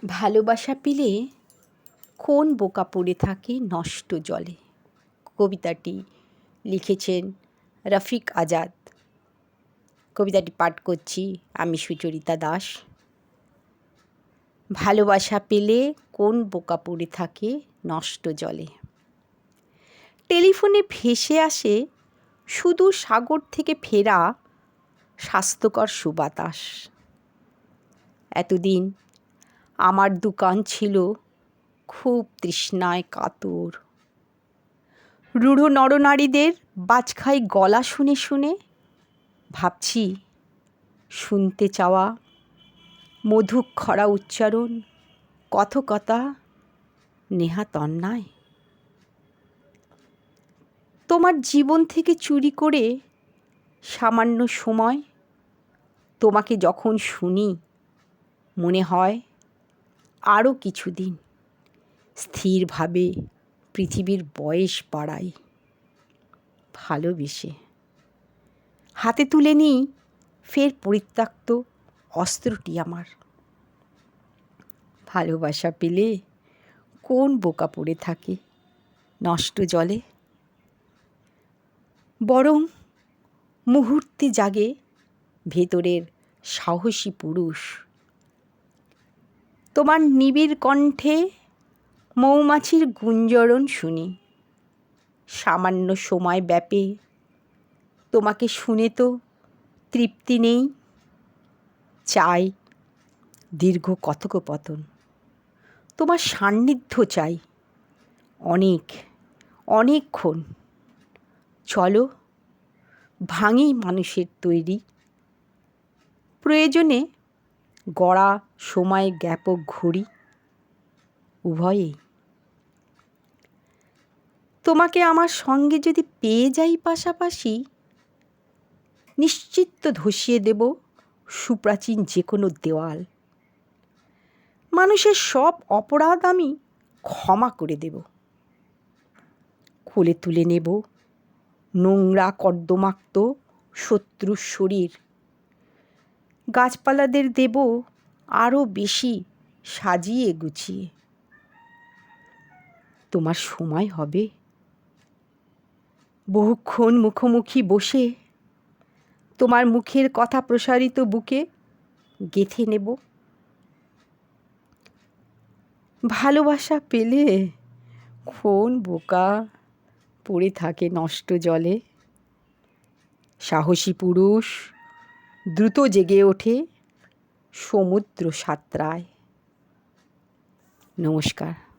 ভালোবাসা পেলে কোন বোকা পড়ে থাকে নষ্ট জলে। কবিতাটি লিখেছেন রফিক আজাদ। কবিতাটি পাঠ করছি আমি সুচরিতা দাস। ভালোবাসা পেলে কোন বোকা পড়ে থাকে নষ্ট জলে। টেলিফোনে ভেসে আসে সুদূর সাগর থেকে ফেরা স্বাস্থ্যকর সুবাতাস। এতদিন আমার দোকান ছিল খুব তৃষ্ণায় কাতর। রূঢ় নরনারীদের বাজখাই গলা শুনে শুনে ভাবছি শুনতে চাওয়া মধুক্ষরা উচ্চারণ কথকতা নেহাত অন্যায়। তোমার জীবন থেকে চুরি করে সামান্য সময় তোমাকে যখন শুনি মনে হয় আরও কিছুদিন স্থিরভাবে পৃথিবীর বয়স বাড়াই। ভালোবেসে হাতে তুলে নিই ফের পরিত্যক্ত অস্ত্রটি আমার। ভালোবাসা পেলে কোন বোকা পড়ে থাকে নষ্ট জলে। বরং মুহূর্তে জাগে ভেতরের সাহসী পুরুষ। তোমার নিবিড় কণ্ঠে মৌমাছির গুঞ্জরণ শুনি। সামান্য সময় ব্যাপে তোমাকে শুনে তো তৃপ্তি নেই, চাই দীর্ঘ কথোপকথন। তোমার সান্নিধ্য চাই অনেকক্ষণ। চলো ভাঙি মানুষের তৈরি, প্রয়োজনে গড়া সময় জ্ঞাপক ঘড়ি উভয়েই। তোমাকে আমার সঙ্গে যদি পেয়ে যাই পাশাপাশি, নিশ্চিত ধসিয়ে দেব সুপ্রাচীন যে কোনো দেওয়াল। মানুষের সব অপরাধ আমি ক্ষমা করে দেব। কোলে তুলে নেব নোংরা কর্দমাক্ত শত্রুর শরীর। গাছপালাদের দেব আরও বেশি সাজিয়ে গুছিয়ে। তোমার সময় হবে বহুক্ষণ মুখোমুখি বসে তোমার মুখের কথা প্রসারিত বুকে গেঁথে নেব। ভালোবাসা পেলে কোন বোকা পড়ে থাকে নষ্ট জলে। সাহসী পুরুষ দ্রুত জেগে ওঠে সমুদ্র সাঁতরায়। নমস্কার।